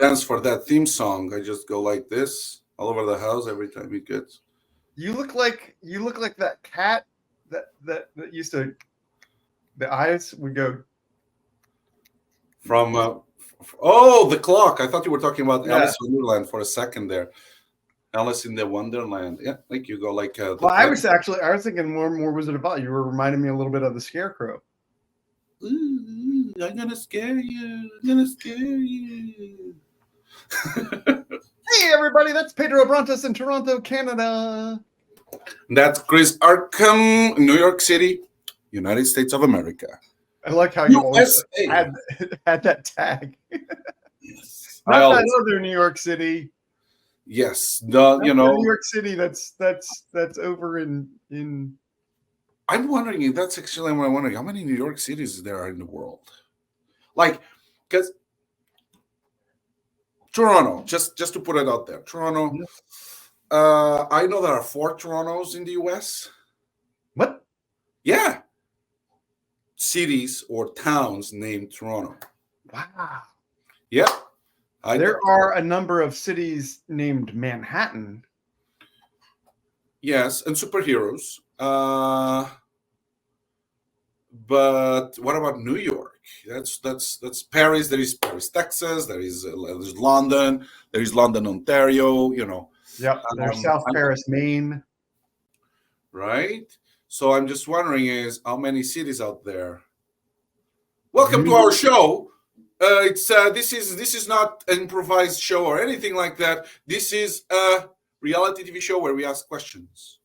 dance for that theme song. I just go like this all over the house every time it gets. You look like that cat that used to. The eyes would go from. The clock. I thought you were talking about Alice in Wonderland for a second there. Alice in the Wonderland. Yeah, like you go like. Well, I was thinking more Wizard of Oz. You were reminding me a little bit of the Scarecrow. Ooh, I'm gonna scare you. I'm gonna scare you. Hey, everybody! That's Pedro Abrantes in Toronto, Canada. That's Chris Harcum, New York City, United States of America. I like how you always had that tag. Yes. Not that other New York City. Yes, New York City. That's over in. I'm wondering if that's actually what I'm wondering. How many New York cities there are in the world? Like, because Toronto, just to put it out there, Toronto. I know there are 4 Torontos in the U.S. What? Yeah. Cities or towns named Toronto. Wow. Yeah. There are a number of cities named Manhattan. Yes, and superheroes. But what about New York? That's Paris. There is Paris, Texas. There's London. There is London, Ontario. Yep. There's South Paris, Maine. Right. So I'm just wondering is how many cities out there. Welcome to our show. This is not an improvised show or anything like that. This is a reality TV show where we ask questions.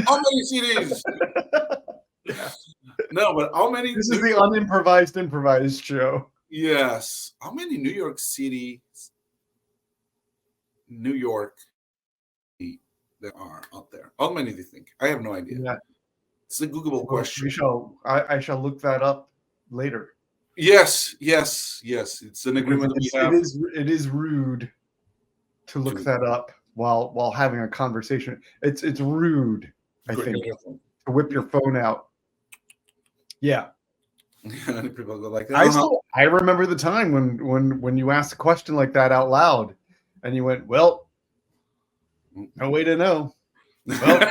How many cities? No, but how many? This is the unimprovised show. Yes. How many New York City, New York there are out there? How many do you think? I have no idea. Yeah. It's a Googleable question. I shall look that up later. Yes. It's an agreement we have. It is rude to look that up while having a conversation. It's rude, I think, to whip your phone out. Yeah. People go like that. I remember the time when you asked a question like that out loud, and you went, "Well, no way to know." Well,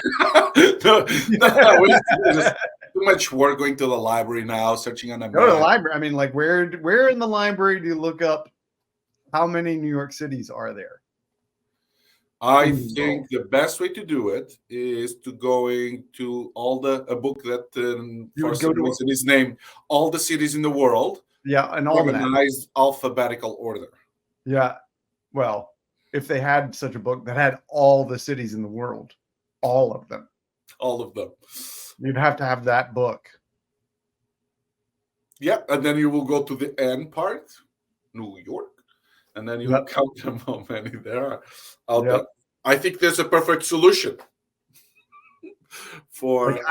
just too much work going to the library now, searching on a map. Go to the library. I mean, like where in the library do you look up how many New York cities are there? I think the best way to do it is to going to a book that for some reason is named All the Cities in the World. Yeah, and all organized alphabetical order. Yeah. Well, if they had such a book that had all the cities in the world, all of them. You'd have to have that book. Yeah, and then you will go to the end part, New York, and then you will count them how many there are out there. I think there's a perfect solution for. Like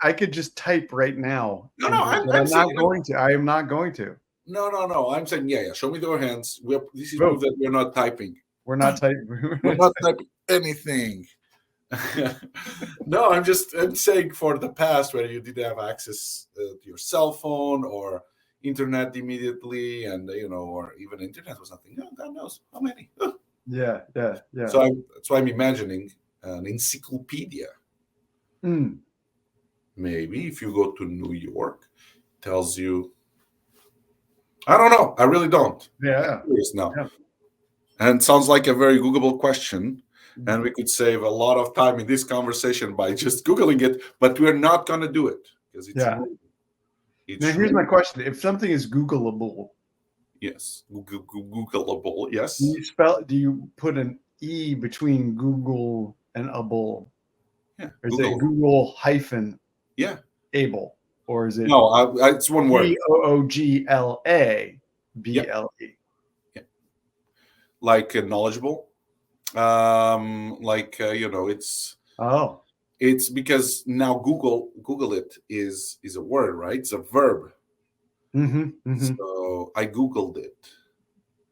I could just type right now. No, I'm not going to. I am not going to. No. I'm saying yeah. Show me your hands. This is proof that we're not typing. We're not typing. We're not typing anything. No, I'm saying for the past where you did have access to your cell phone or internet immediately, and or even internet was nothing. Oh, God knows how many. Yeah. So that's why I'm imagining an encyclopedia. Maybe if you go to New York, it tells you. I don't know. I really don't. Yeah. Now. Yeah. And it sounds like a very Googleable question. And we could save a lot of time in this conversation by just Googling it, but we're not going to do it because it's now, here's my question. If something is Googleable. Yes. Googleable. Yes. Do you put an E between Google and able? Yeah. Or is it Google hyphen able? Or is it? No, it's one word. Google Yeah. Like knowledgeable. It's because now Google it is a word, right? It's a verb. So I Googled it.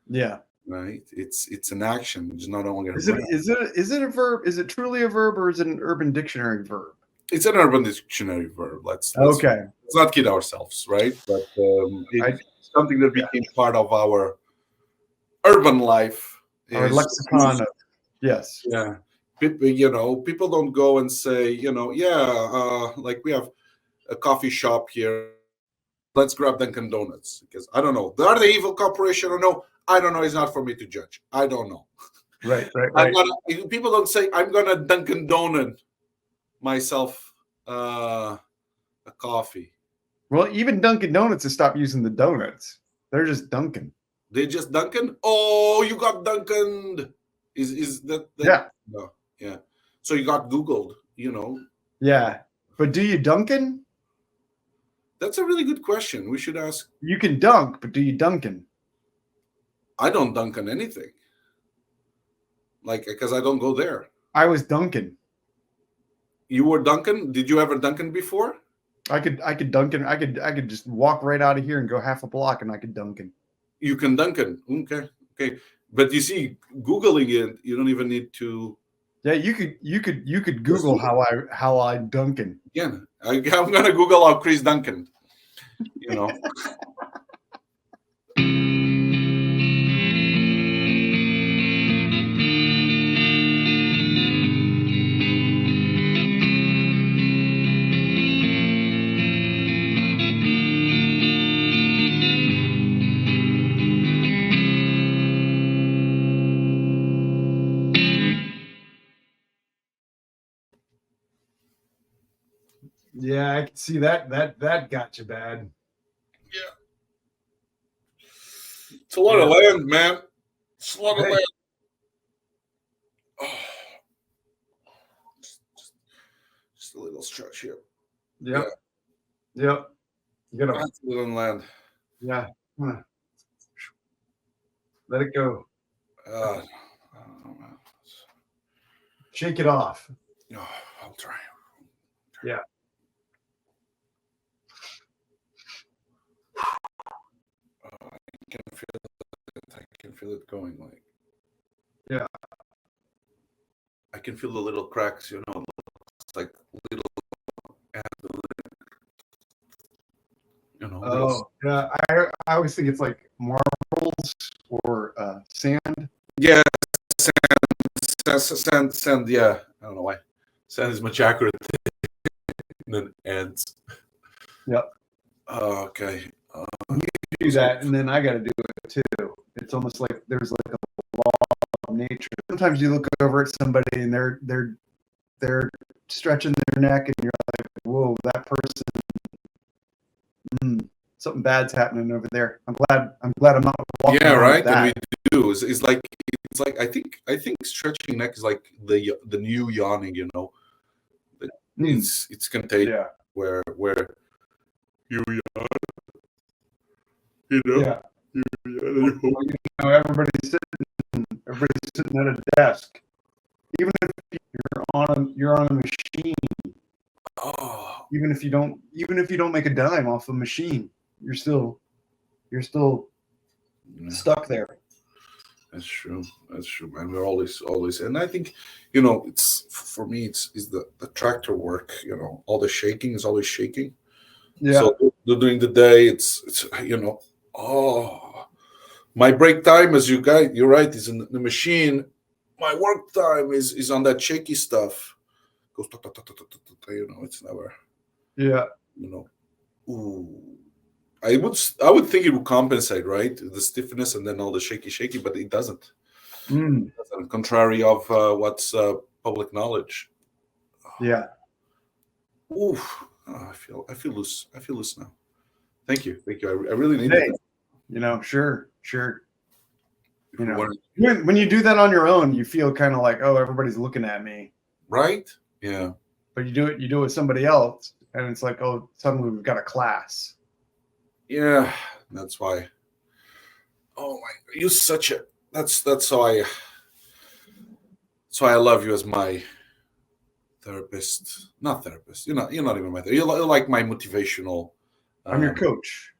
Yeah. Right. It's an action. It's not only is it a verb? Is it truly a verb, or is it an Urban Dictionary verb? It's an Urban Dictionary verb. Let's not kid ourselves, right? But it's something that became part of our urban life Our is lexicon of, yes. yeah. People don't go and say, like we have a coffee shop here. Let's grab Dunkin' Donuts because I don't know. Are they evil corporation or no? I don't know. It's not for me to judge. I don't know. Right. People don't say I'm gonna Dunkin' Donut myself a coffee. Well, even Dunkin' Donuts has stopped using the donuts. They're just Dunkin'. They just Dunkin'. Oh, you got Dunkin'. Is that? Yeah. No. Yeah. So you got Googled. Yeah. But do you Dunkin'? That's a really good question. We should ask. You can dunk, but do you Dunkin'? I don't dunk on anything. Like, because I don't go there. I was Dunkin'. You were Dunkin'? Did you ever Dunkin' before? I could Dunkin'. I could just walk right out of here and go half a block, and I could Dunkin'. You can Dunkin'. Okay. But you see, Googling it, you don't even need to. Yeah, you could Google how I Dunkin'. Yeah, I'm gonna Google how Chris Dunkin'. Yeah, I can see that got you bad. Yeah. It's a lot of land, man. It's a lot of land. Oh. Just a little stretch here. Yep. You gotta That's a little land. Yeah. Let it go. Shake it off. Oh, I'll try. Yeah. I can feel it going like. Yeah. I can feel the little cracks, it's like little. Oh, yeah. I always think it's like marbles or sand. Yeah, sand. Yeah, I don't know why. Sand is much accurate than ants. Yep. Okay. You do that, and then I got to do it too. It's almost like there's like a law of nature. Sometimes you look over at somebody and they're stretching their neck, and you're like, "Whoa, that person." Something bad's happening over there. I'm glad I'm not walking. Yeah, right. And we do. It's like I think stretching neck is like the new yawning. It's contagious. Yeah. Where you yawn. Yeah. Everybody's sitting at a desk. Even if you're on a machine. Oh. Even if you don't make a dime off the machine, you're still stuck there. That's true, man. We're always, and I think, it's for me, it's the tractor work. All the shaking is always shaking. Yeah. So during the day, it's my break time, as you're right, is in the machine. My work time is on that shaky stuff. Goes, it's never. Yeah. Ooh. I would think it would compensate, right? The stiffness and then all the shaky, but it doesn't. Contrary of what's public knowledge. Yeah. Oof. I feel loose. I feel loose now. Thank you. I really need it. Sure. When you do that on your own, you feel kind of like, oh, everybody's looking at me. Right? Yeah. But you do it with somebody else, and it's like, oh, suddenly we've got a class. Yeah, that's why. Oh my! You're such a. That's why. That's why I love you as my therapist. Not therapist. You're not even my therapist. You're like my motivational. I'm your coach.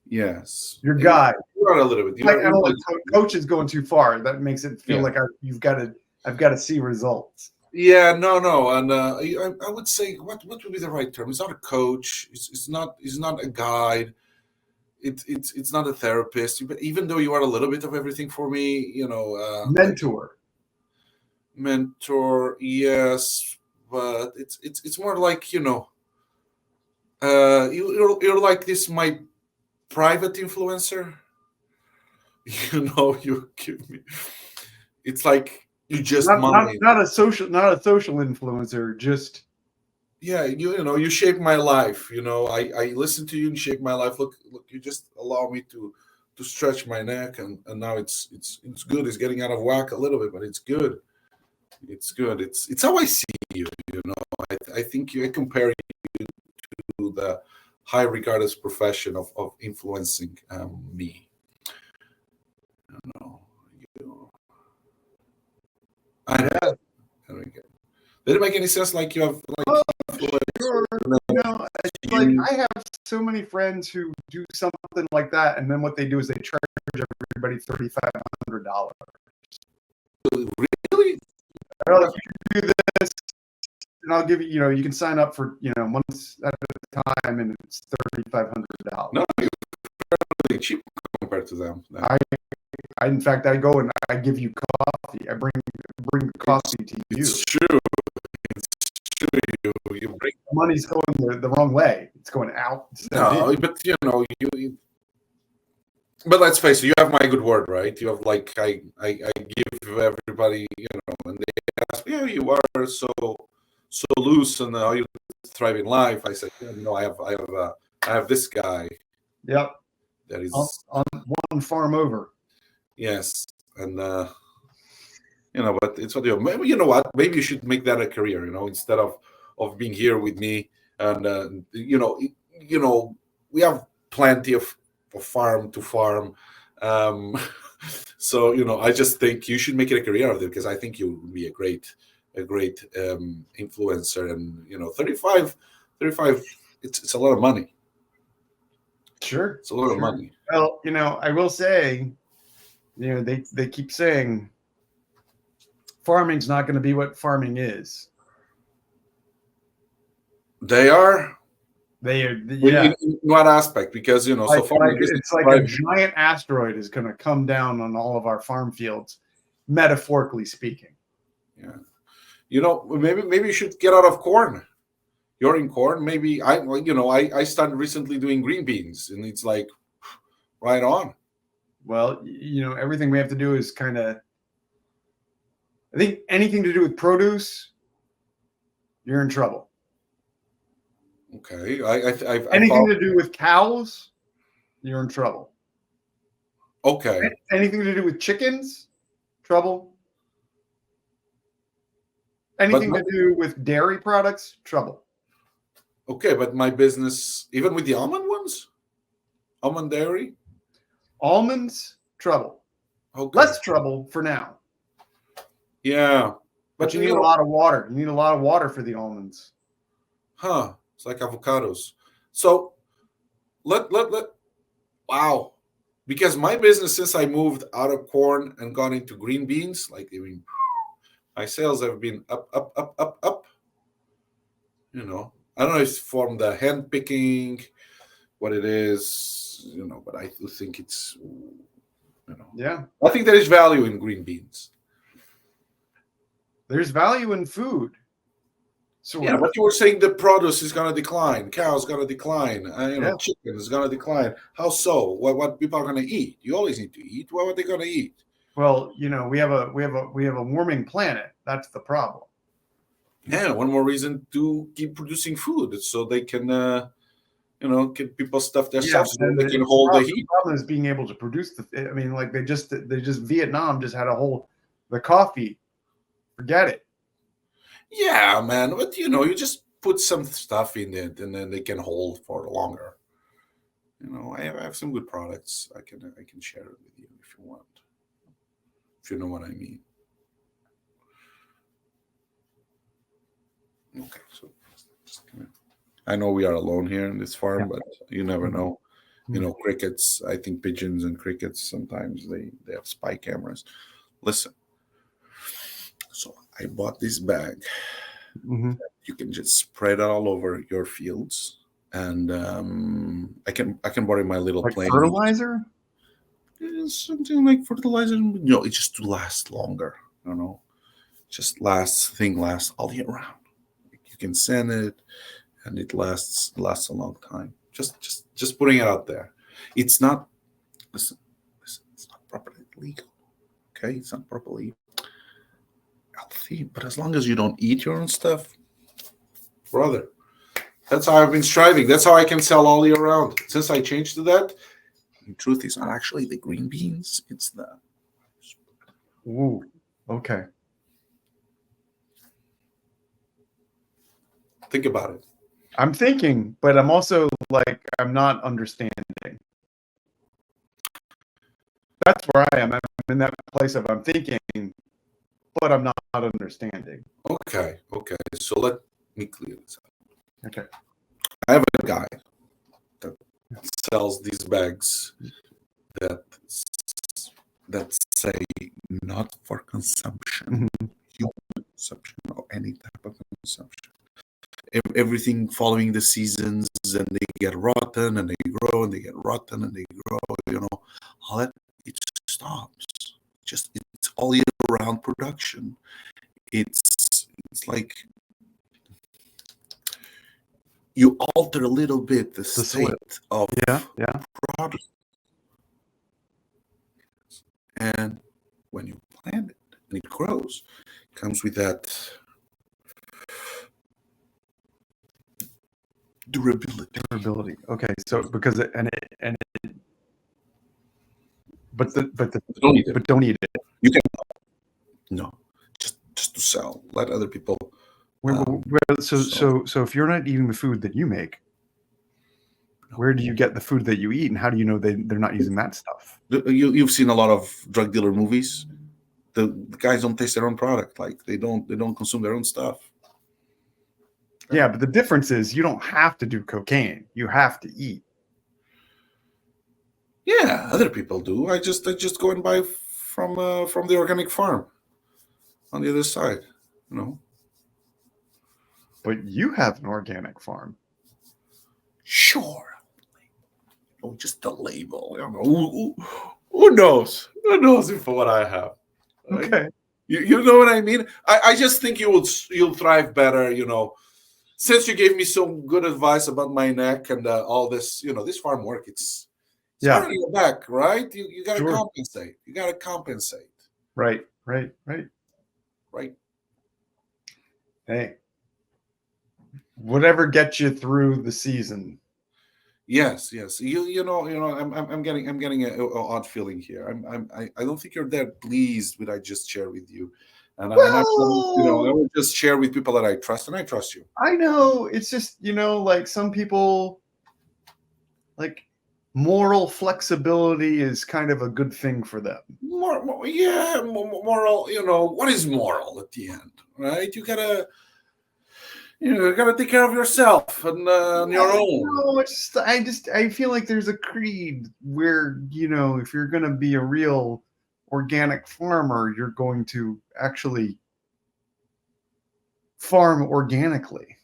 Yes. Your guide. You are a little bit. I don't like coach is going too far. That makes it feel like I've got to see results. Yeah, no, and I would say what would be the right term? It's not a coach. It's not a guide. it's not a therapist, but even though you are a little bit of everything for me, Mentor. Mentor, yes, but it's more like you're like this my private influencer. You give me. It's like you just money. Not a social influencer. Just Yeah, you shape my life. I listen to you and shape my life. Look, you just allow me to stretch my neck, and now it's good. It's getting out of whack a little bit, but it's good. It's good. It's how I see you. I think I compare you to the high regarded profession of influencing me. I don't know. I yeah. Did it make any sense? Like you have influence, Sure. It's like I have so many friends who do something like that, and then what they do is they charge everybody $3,500. Really? Well, if you do this, and I'll give you. You can sign up for months at a time, and it's $3,500. No, you're really cheap compared to them. In fact, I go and I give you coffee. I bring the coffee to you. It's true. You bring the money's going the wrong way. It's going out. No, but you. But let's face it, you have my good word, right? You have I give everybody, and they ask me, you are so loose and how you thrive in life. I said, I have this guy. Yep. That is on one farm over. Yes, and but it's what maybe what? Maybe you should make that a career. Instead of being here with me, and we have plenty of farm to farm. So I just think you should make it a career of it, because I think you would be a great influencer. And 35, it's a lot of money. Sure, it's a lot of money. Well, I will say, they keep saying farming's not going to be what farming is. They are. Yeah. In what aspect? Because so far it's like a giant asteroid is going to come down on all of our farm fields, metaphorically speaking. Yeah. Maybe you should get out of corn. You're in corn. Maybe I started recently doing green beans, and it's like right on. Well, everything we have to do is kind of. I think anything to do with produce, you're in trouble. Okay. Anything to do with cows, you're in trouble. Okay. Anything to do with chickens, trouble. Anything to do with dairy products, trouble. Okay, but my business, even with the almond ones, almond dairy, almonds, trouble. Okay. Less trouble for now. Yeah, but you need a lot of water. You need a lot of water for the almonds. Huh? It's like avocados. So wow, because my business, since I moved out of corn and gone into green beans, my sales have been up. I don't know if it's from the hand picking, what it is, but I do think it's, yeah. I think there is value in green beans. There's value in food. So yeah, but you were saying the produce is going to decline, cows going to decline, chicken is going to decline. How so? What people are going to eat? You always need to eat. What are they going to eat? Well, we have a warming planet. That's the problem. Yeah, one more reason to keep producing food, so they can, get people stuff themselves, so they can hold the heat. The problem is being able to produce Vietnam just had the coffee. Forget it. Yeah, man. But you just put some stuff in it, and then they can hold for longer. I have some good products. I can share it with you if you want. If you know what I mean. Okay, so I know we are alone here in this farm, but you never know. Crickets. I think pigeons and crickets sometimes they have spy cameras. Listen. So I bought this bag. Mm-hmm. You can just spread it all over your fields. and I can borrow my little Like plane. fertilizer? Something like fertilizer. It just to last longer. Just lasts all year round. You can send it, and it lasts a long time. Just putting it out there. It's not. Listen, it's not properly legal. Okay, it's not properly healthy. But as long as you don't eat your own stuff, brother, that's how I've been striving. That's how I can sell all year round. Since I changed to that, the truth is not actually the green beans. It's the. Ooh, okay. Think about it. I'm thinking, but I'm also like, I'm not understanding. That's where I am. I'm in that place of I'm thinking, but I'm not understanding. Okay. So let me clear this up. Okay. I have a guy that sells these bags that say not for consumption, human consumption, or any type of consumption. Everything following the seasons, and they get rotten, and they grow, and they get rotten, and they grow. All that, it stops. It's all year round production. It's like you alter a little bit the state of product, and when you plant it and it grows, it comes with that durability. Okay, so because don't eat it. But don't eat it. You can just to sell. Let other people. So if you're not eating the food that you make, where do you get the food that you eat, and how do you know they're not using that stuff? You've seen a lot of drug dealer movies. The guys don't taste their own product. Like they don't consume their own stuff. Yeah, but the difference is you don't have to do cocaine. You have to eat. Yeah, other people do. I just go and buy from the organic farm on the other side. But you have an organic farm. Sure. Just the label. Who knows? Who knows if what I have? Right? Okay. You know what I mean? I just think you'll thrive better. Since you gave me some good advice about my neck and all this, this farm work, it's on your back, right? You got to compensate. You got to compensate. Right. Hey, whatever gets you through the season. Yes. I'm getting an odd feeling here. I don't think you're that pleased with I just shared with you, and I will just share with people that I trust, and I trust you. I know. It's just like some people, like moral flexibility is kind of a good thing for them. Moral. What is moral at the end, right? You gotta take care of yourself and your own. No, I feel like there's a creed where if you're going to be a real organic farmer, you're going to actually farm organically.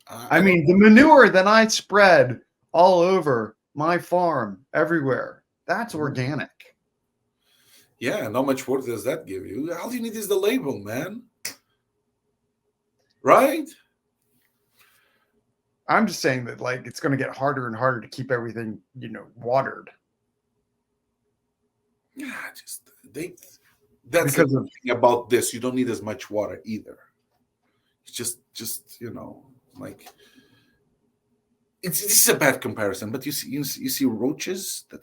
I mean, the manure that I spread all over my farm, everywhere, that's organic. Yeah, and how much work does that give you? All you need is the label, man. Right? I'm just saying that, like, it's going to get harder and harder to keep everything, watered. Yeah, that's because the thing about this. You don't need as much water either. It's just like this is a bad comparison, but you see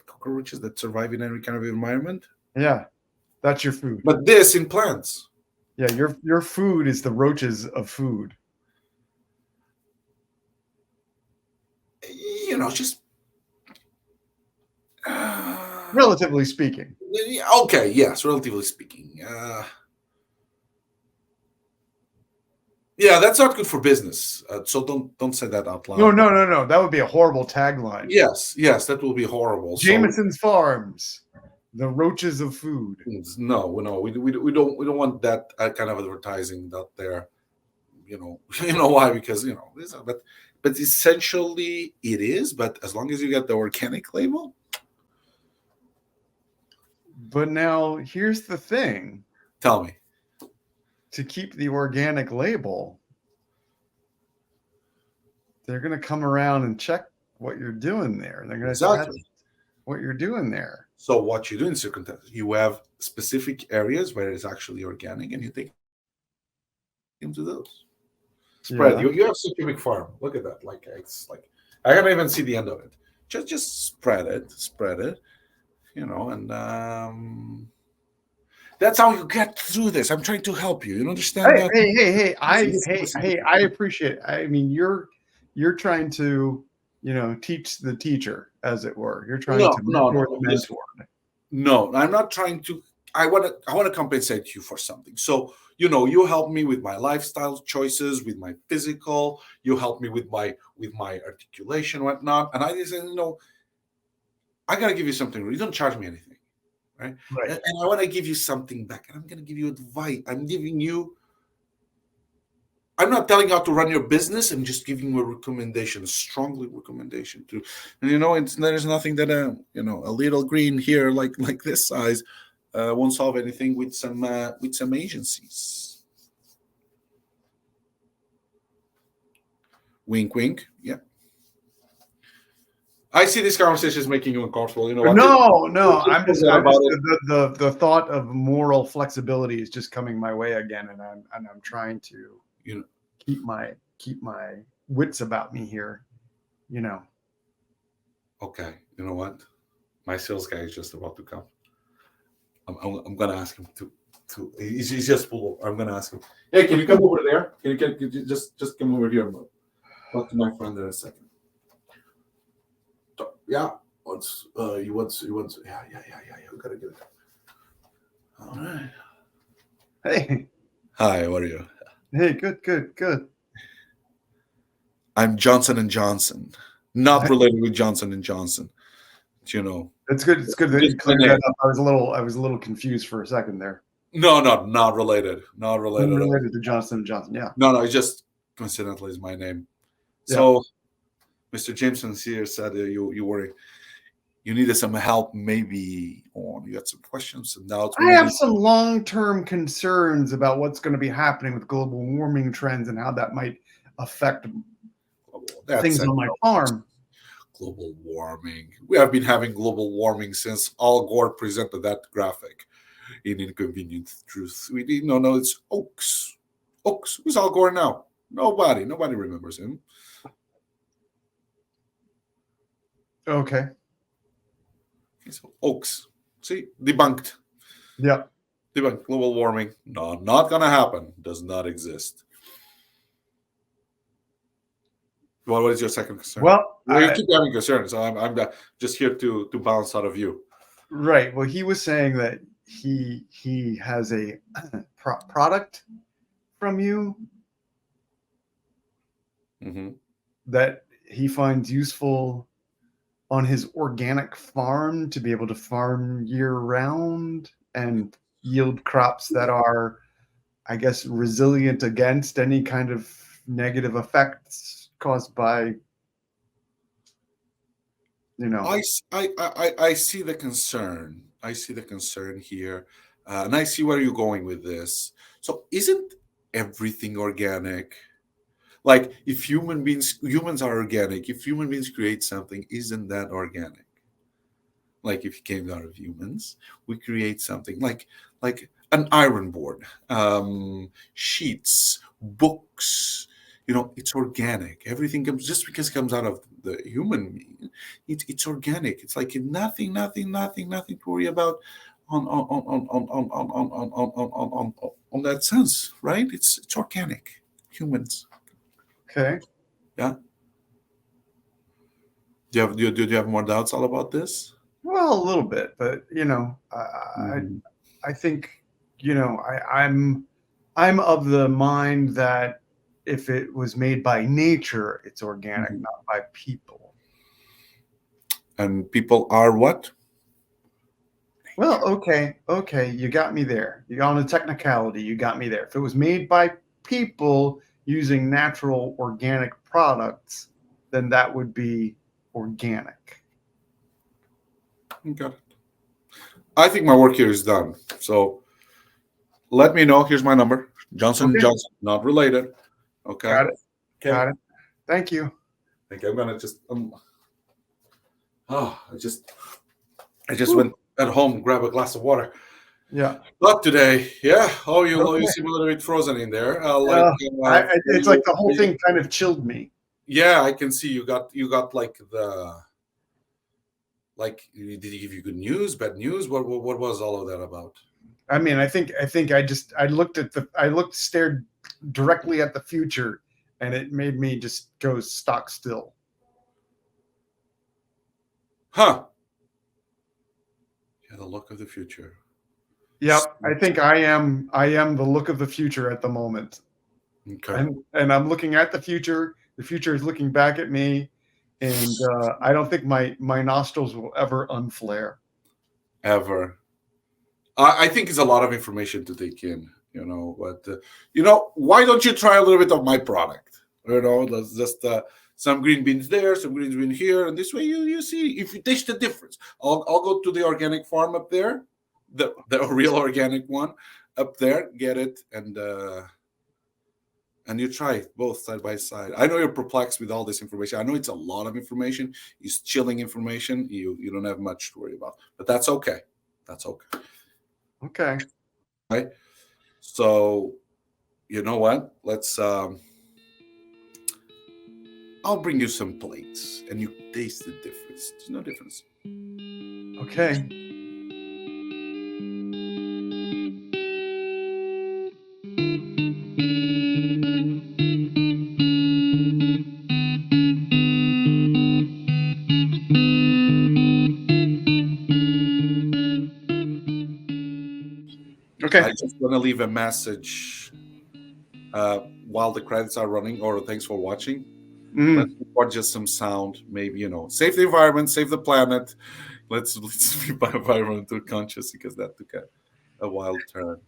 cockroaches that survive in every kind of environment. Yeah, that's your food. But this in plants. Yeah, your food is the roaches of food. Just relatively speaking. Okay, yes, relatively speaking. Yeah, that's not good for business. So don't say that out loud. No. That would be a horrible tagline. Yes, that will be horrible. Jameson's Farms, the roaches of food. No, we don't want that kind of advertising out there. you know why? Because but essentially it is. But as long as you get the organic label. But now here's the thing. Tell me. To keep the organic label, they're going to come around and check what you're doing there. They're going to test what you're doing there. So what you do in circumstances, you have specific areas where it's actually organic, and you take into those. Spread. Yeah. You have such a big farm. Look at that. Like it's like I can't even see the end of it. Just spread it, and that's how you get through this. I'm trying to help you. You understand that? Hey! I appreciate it. I mean, you're trying to, teach the teacher, as it were. You're trying to mentor the mentor. No, I'm not trying to. I want to compensate you for something. So you help me with my lifestyle choices, with my physical. You help me with my articulation, whatnot. And I just I gotta give you something. You don't charge me anything. Right. And I want to give you something back, and I'm going to give you advice. I'm not telling you how to run your business. I'm just giving you a recommendation, a strongly recommendation to, and there's nothing that a little green here like this size won't solve anything with some agencies. Wink, wink. Yeah. I see this conversation is making you uncomfortable. You know what? No. I'm just the thought of moral flexibility is just coming my way again, and I'm trying to keep my wits about me here. Okay. You know what? My sales guy is just about to come. I'm gonna ask him to. He's just pulled over. I'm gonna ask him. Hey, can you come over there? Can you just come over here? Talk to my friend in a second. Yeah. You want? Yeah. We gotta get it. All right. Hey. Hi. What are you? Hey. Good. I'm Johnson & Johnson, not related with Johnson & Johnson. It's good. It's good that you cleared that up. I was a little confused for a second there. No, not related. Not related. Unrelated to Johnson & Johnson. Yeah. No. It just coincidentally is my name. Yeah. So. Mr. Jameson here said you needed some help, maybe, or you had some questions, some doubts. I have some long-term concerns about what's going to be happening with global warming trends and how that might affect things on my farm. Global warming. We have been having global warming since Al Gore presented that graphic in Inconvenient Truth. We didn't know it's Oaks. Who's Al Gore now? Nobody remembers him. Okay. So Oaks. See, debunked. Yeah. Debunked. Global warming. No, not gonna happen. Does not exist. Well, what is your second concern? Well, you keep having concerns. So I'm just here to bounce out of you. Right. Well, he was saying that he has a product from you that he finds useful on his organic farm to be able to farm year round and yield crops that are, I guess, resilient against any kind of negative effects caused by, I see the concern. I see the concern here, and I see where you're going with this. So, isn't everything organic? Like, if humans are organic, if human beings create something, isn't that organic? Like, if it came out of humans, we create something like an iron board, sheets, books. It's organic. Everything comes just because it comes out of the human. It's organic. It's like nothing to worry about on that sense, right? It's organic. Humans. Okay. Yeah. Do you have more doubts all about this? Well, a little bit, but I think I'm of the mind that if it was made by nature, it's organic, not by people. And people are what? Well, okay, you got me there. You got on a technicality. You got me there. If it was made by people, using natural organic products, then that would be organic. Got it. I think my work here is done. So let me know. Here's my number. Johnson Okay. Johnson, not related. Okay. Got it. Okay. Got it. Thank you. I think I'm gonna just I just went at home and grab a glass of water. Yeah. Not today. Yeah. Oh, you Okay. seem a little bit frozen in there. It's like the whole thing kind of chilled me. Yeah, I can see you got like did he give you good news, bad news? What was all of that about? I mean, I think I stared directly at the future, and it made me just go stock still. Huh. Yeah, the look of the future. Yep, I think I am the look of the future at the moment. Okay. And I'm looking at the future. The future is looking back at me, and I don't think my nostrils will ever unflare. Ever. I think it's a lot of information to take in, but why don't you try a little bit of my product? That's just some green beans there, some green beans here, and this way you see if you taste the difference. I'll go to the organic farm up there, the real organic one up there, get it, and you try it both side by side. I know you're perplexed with all this information. I know it's a lot of information. It's chilling information. You don't have much to worry about, but that's okay. That's okay. Okay. Right. So, you know what? Let's. I'll bring you some plates, and you taste the difference. There's no difference. Okay. Okay. I just want to leave a message while the credits are running, or thanks for watching. Let's record just some sound, maybe, save the environment, save the planet. Let's be environmental conscious, because that took a wild turn.